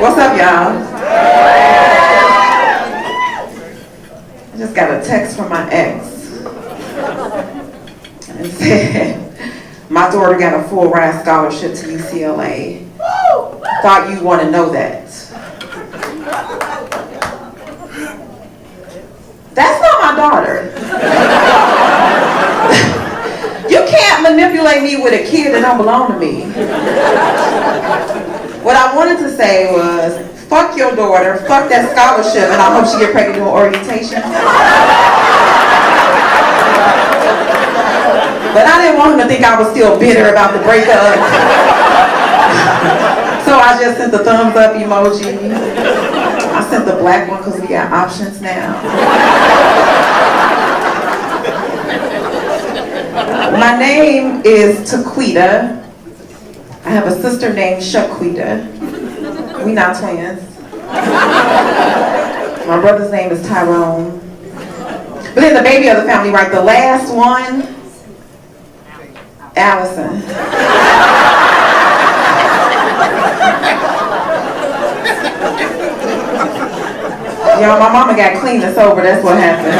What's up, y'all? I just got a text from my ex. And said, my daughter got a full ride scholarship to UCLA. Thought you'd want to know that. That's not my daughter. You can't manipulate me with a kid that don't belong to me. What I wanted to say was, fuck your daughter, fuck that scholarship, and I hope she get pregnant doing orientation. But I didn't want him to think I was still bitter about the breakup. So I just sent the thumbs up emoji. I sent the black one because we got options now. My name is Taquita. I have a sister named Shaquita. We not twins. My brother's name is Tyrone. But then the baby of the family, right? The last one, Allison. Y'all, my mama got clean and sober, that's what happened.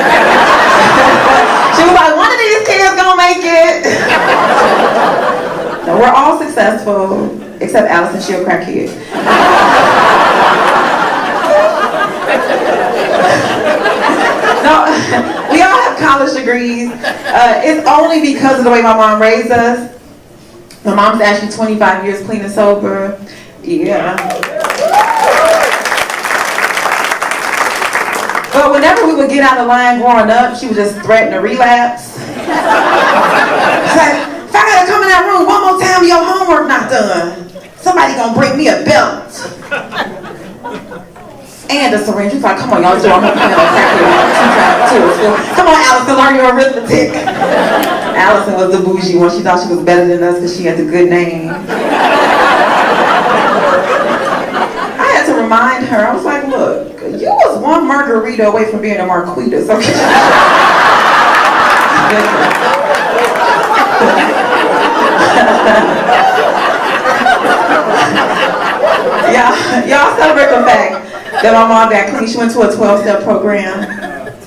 She was like, one of these kids gonna make it. No, we're all successful, except Allison, she a crackhead. No, we all have college degrees. It's only because of the way my mom raised us. My mom's actually 25 years clean and sober. Yeah. But whenever we would get out of line growing up, she would just threaten to relapse. She's like, if I gotta come in that room one more time, your homework not done, somebody gonna bring me a belt. And a syringe. She's like, come on, y'all, come on, Allison, learn your arithmetic. Allison was the bougie one. She thought she was better than us because she had the good name. I had to remind her, I was like, look, you was one margarita away from being a Marquita, so y'all celebrate the fact that my mom got clean. She went to a 12-step program. I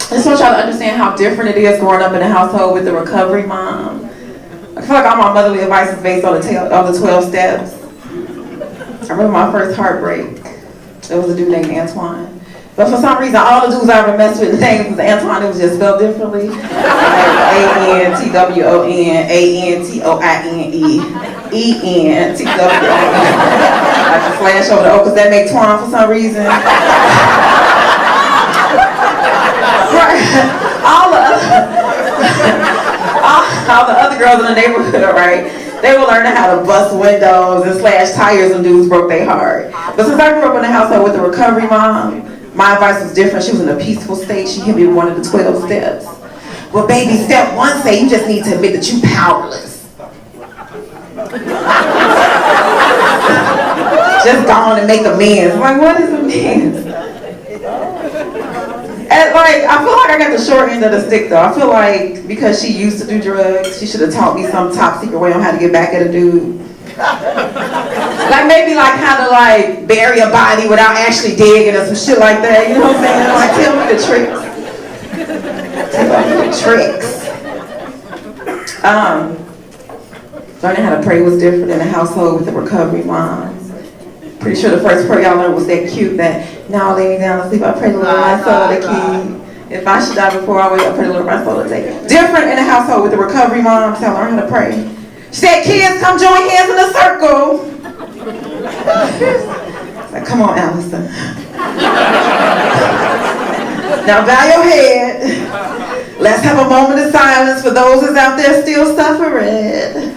just want y'all to understand how different it is growing up in a household with the recovery mom. I feel like all my motherly advice is based on the 12 steps. I remember my first heartbreak. There was a dude named Antoine. But for some reason, all the dudes I ever messed with, the name was Antoine, it was just spelled differently. Like A-N-T-W-O-N, A-N-T-O-I-N-E, E-N-T-W-O-N. Like a flash over the O, because that make Twan for some reason. Right. All the other girls in the neighborhood, right? They were learning how to bust windows and slash tires when dudes broke their heart. But since I grew up in a household with a recovery mom, my advice was different. She was in a peaceful state. She hit me with one of the 12 steps. Well, baby, step one say you just need to admit that you're powerless. Just go on and make amends. I'm like, what is amends? And like, I feel like I got the short end of the stick though. I feel like because she used to do drugs, she should have taught me some top secret way on how to get back at a dude. Like maybe like how to like bury a body without actually digging or some shit like that. You know what I'm saying? Like tell me the tricks. Tell me the tricks. Learning how to pray was different in a household with a recovery mom. Pretty sure the first prayer y'all learned was that cute that now lay me down to sleep. I pray the Lord my soul to keep. If I should die before I wake up, I pray the Lord my soul to take. Different in a household with a recovery mom. So I learned how to pray. She said, kids, come join hands in a circle. Like, come on, Allison. Now bow your head. Let's have a moment of silence for those that's out there still suffering.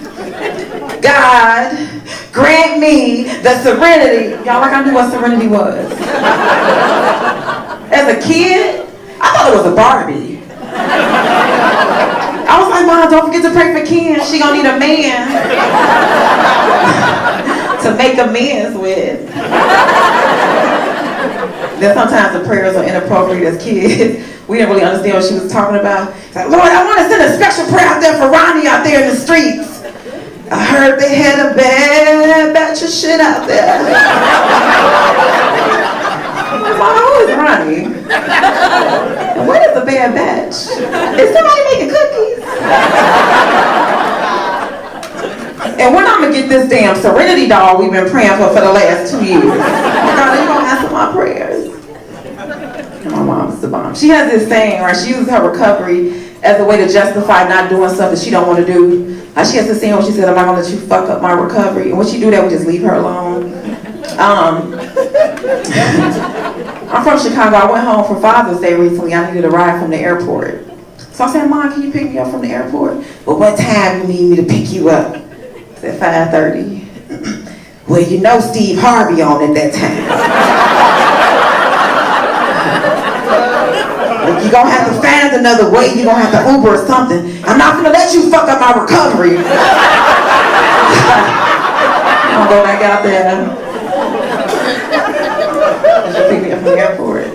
God, grant me the serenity. Y'all like I knew what serenity was. As a kid, I thought it was a Barbie. I was like, Mom, don't forget to pray for Ken. She gonna need a man to make amends with. Then sometimes the prayers are inappropriate as kids. We didn't really understand what she was talking about. It's like, Lord, I want to send a special prayer out there for Ronnie out there in the streets. I heard they had a bad batch of shit out there. Mom, who is Ronnie? And what is a bad batch? Is somebody making cookies? And when I'm gonna get this damn Serenity doll we've been praying for the last 2 years? God, you gonna answer my prayers. And my mom's the bomb. She has this saying, right? She uses her recovery as a way to justify not doing stuff that she don't want to do. She has this saying where she said, I'm not gonna let you fuck up my recovery. And when she do that, we just leave her alone. I'm from Chicago. I went home for Father's Day recently. I needed a ride from the airport. So I said, Mom, can you pick me up from the airport? Well, what time you need me to pick you up? I said, 5:30. Well, you know Steve Harvey on at that time. You're gonna have to find another way. You're gonna have to Uber or something. I'm not gonna let you fuck up my recovery. I'm gonna go back out there. She picked me up from the airport.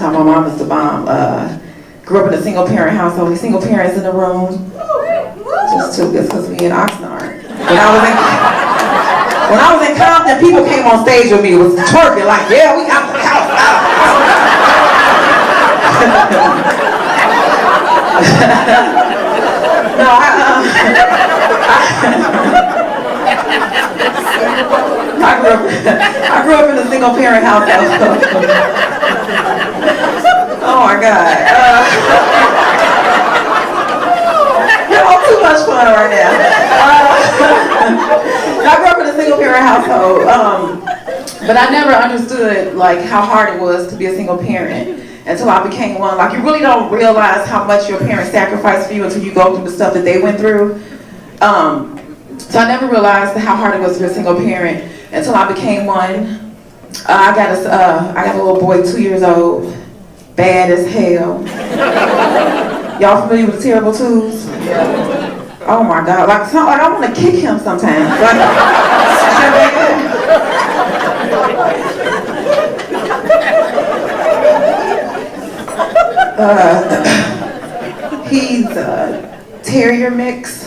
My mom is the bomb. Grew up in a single parent household. Only single parents in the room. Just two, because we in Oxnard. When I was in Compton, people came on stage with me. It was twerking like, yeah, we got the house out. No, I grew up in a single parent household. Oh my God. You're all too much fun right now. I grew up in a single parent household, but I never understood like how hard it was to be a single parent until I became one. Like, you really don't realize how much your parents sacrificed for you until you go through the stuff that they went through. So I never realized how hard it was to be a single parent until I became one. I got a little boy, 2 years old, bad as hell. Y'all familiar with the Terrible Twos? Oh my God! Like I want to kick him sometimes. He's a terrier mix.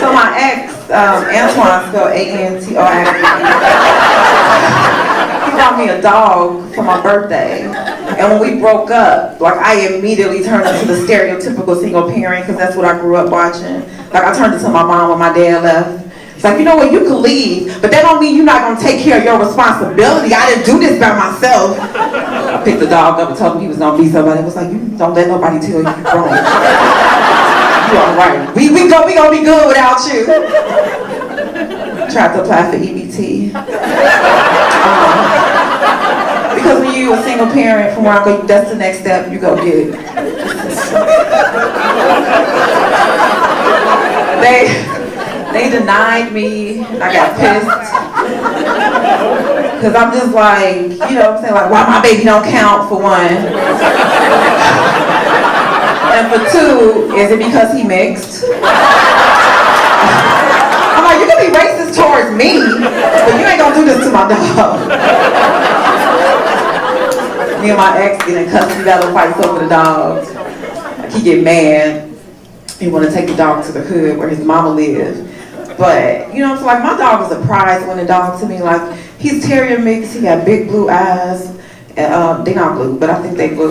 So my ex, Antoine, spelled A-N-T-O-I-N-E. He bought me a dog for my birthday. And when we broke up, like, I immediately turned into the stereotypical single parent, because that's what I grew up watching. Like, I turned into my mom when my dad left. It's like, you know what, you can leave, but that don't mean you're not gonna take care of your responsibility. I didn't do this by myself. I picked the dog up and told him he was gonna be somebody. It was like, you don't let nobody tell you you're grown. You all right. We gonna be good without you. Tried to apply for EBT. Because when you're a single parent, from where I go, that's the next step you go get. They denied me. I got pissed. Because I'm just like, you know what I'm saying? Like, why my baby don't count, for one. And for two, is it because he mixed? I'm like, you can be racist towards me, but you ain't gonna do this to my dog. Me and my ex get in custody, got a fight over the dog. Like, he get mad. He want to take the dog to the hood where his mama lived. But, you know, so like, my dog is a prize winning dog to me. Like, he's terrier mix, he got big blue eyes. And, they not blue, but I think they blue.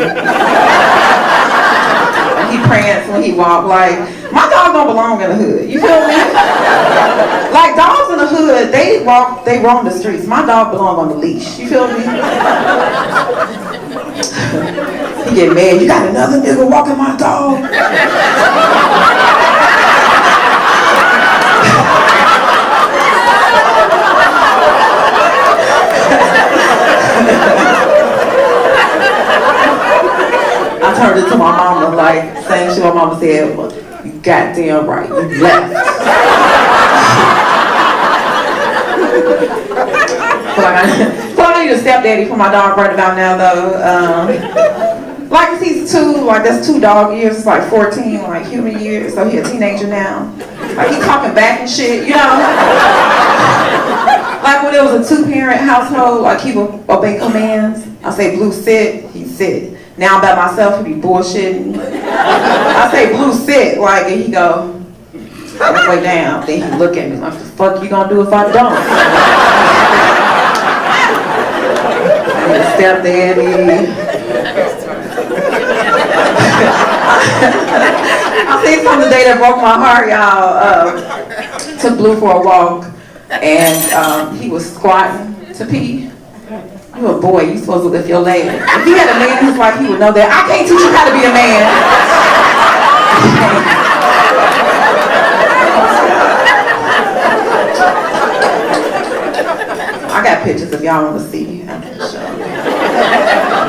He prance when he walk. Like, my dog don't belong in the hood. You feel me? Like, dogs in the hood, they roam the streets. My dog belong on the leash. You feel me? He get mad. You got another nigga walking my dog? I turned it to my mama, like, same shit my mama said, well, you goddamn right, you left. So I need a stepdaddy for my dog right about now, though. Like, he's 2, like, that's 2 dog years, it's like 14, like, human years, so he a teenager now. Like, he talking back and shit, you know? Like when it was a 2-parent household, like he would obey commands. I say, Blue, sit, he sit. Now I'm by myself, he be bullshitting. I say, Blue, sit, like, and he go, halfway down. Then he look at me like, the fuck you gonna do if I don't? Stepdaddy. I seen something today that broke my heart, y'all. Took Blue for a walk, and he was squatting to pee. You a boy, you supposed to lift your leg. If he had a man in his life, he would know that. I can't teach you how to be a man. I got pictures if y'all want to see.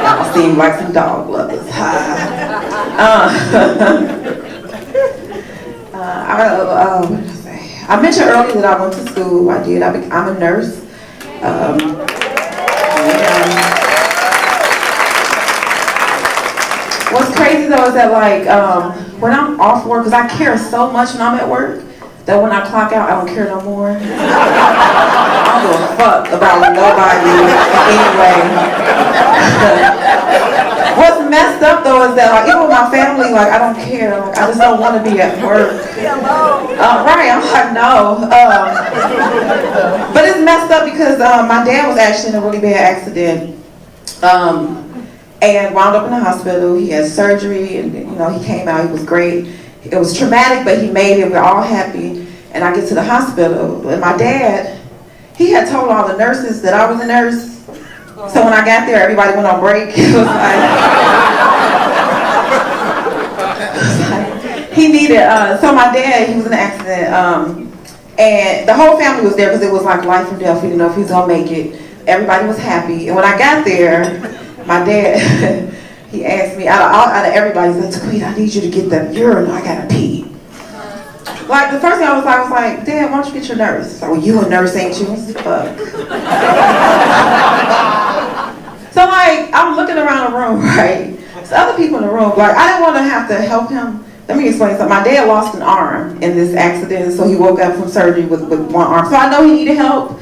Y'all seem like some dog lovers. What did I say? I mentioned earlier that I went to school. I did. I'm a nurse. What's crazy though is that like when I'm off work, because I care so much when I'm at work, that when I clock out, I don't care no more. I don't give a fuck about nobody anyway. What's messed up though is that like even with my family, like I don't care. Like I just don't want to be at work. Right? I'm like no. But it's messed up because my dad was actually in a really bad accident. And wound up in the hospital. He had surgery, and you know he came out. He was great. It was traumatic, but he made it. We're all happy. And I get to the hospital, and my dad, he had told all the nurses that I was a nurse. So when I got there, everybody went on break. It was like he needed. So my dad, he was in an accident, and the whole family was there because it was like life or death. We didn't know if he was gonna make it. Everybody was happy, and when I got there, my dad, he asked me, out of everybody, he said, Taquita, I need you to get the urinal, I gotta pee. Like, the first thing I was like, Dad, why don't you get your nurse? So, well, you a nurse, ain't you? Fuck. So, like, I'm looking around the room, right? There's other people in the room, like, I didn't want to have to help him. Let me explain something. My dad lost an arm in this accident, so he woke up from surgery with one arm. So I know he needed help.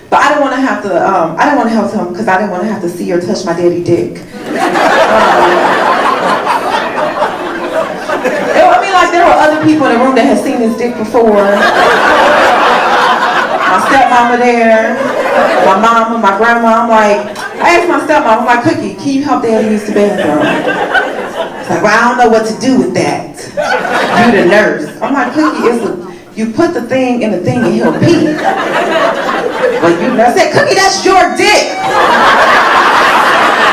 But I didn't want to have to, I didn't want to help him because I didn't want to have to see or touch my daddy dick. I mean, like, there were other people in the room that had seen his dick before. My stepmama there, my mama, my grandma. I'm like, I asked my stepmom, I'm like, Cookie, can you help daddy use the bathroom? She's like, well, I don't know what to do with that. You the nurse. I'm like, Cookie, you put the thing in the thing and he'll pee. But you know, I said, Cookie, that's your dick.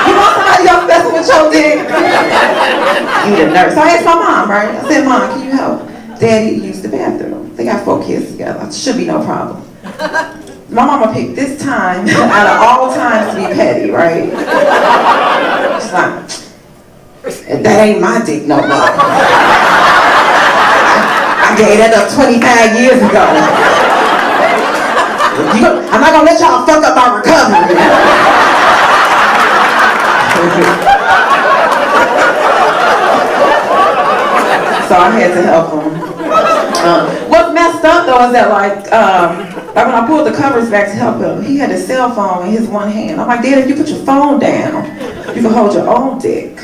You want somebody else messing with your dick? You the nurse. So I asked my mom, right? I said, Mom, can you help Daddy use the bathroom? They got 4 kids together. Should be no problem. My mama picked this time out of all times to be petty, right? She's like, that ain't my dick no more. I gave that up 25 years ago. I'm not gonna let y'all fuck up my recovery. So I had to help him. What's messed up though is that like when I pulled the covers back to help him, he had his cell phone in his one hand. I'm like, Dad, if you put your phone down, you can hold your own dick.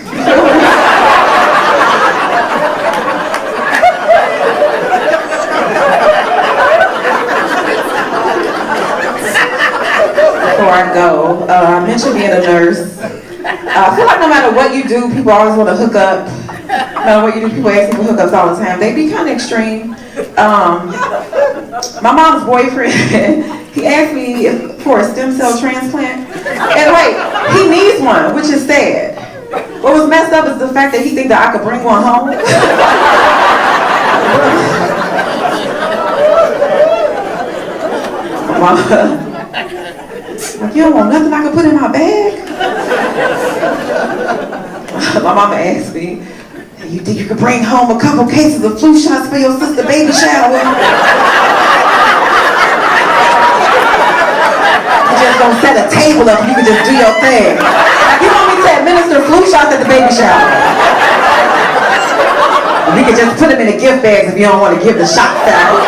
Before I go, I mentioned being a nurse. I feel like no matter what you do, people always want to hook up. No matter what you do, people ask me for hookups all the time. They be kind of extreme. My mom's boyfriend, he asked me for a stem cell transplant. And wait, he needs one, which is sad. What was messed up is the fact that he think that I could bring one home. Like, you don't want nothing I can put in my bag? My mama asked me, you think you could bring home a couple cases of flu shots for your sister's baby shower? You just gonna set a table up and you can just do your thing. You want me to administer flu shots at the baby shower? We can just put them in the gift bags if you don't want to give the shots out.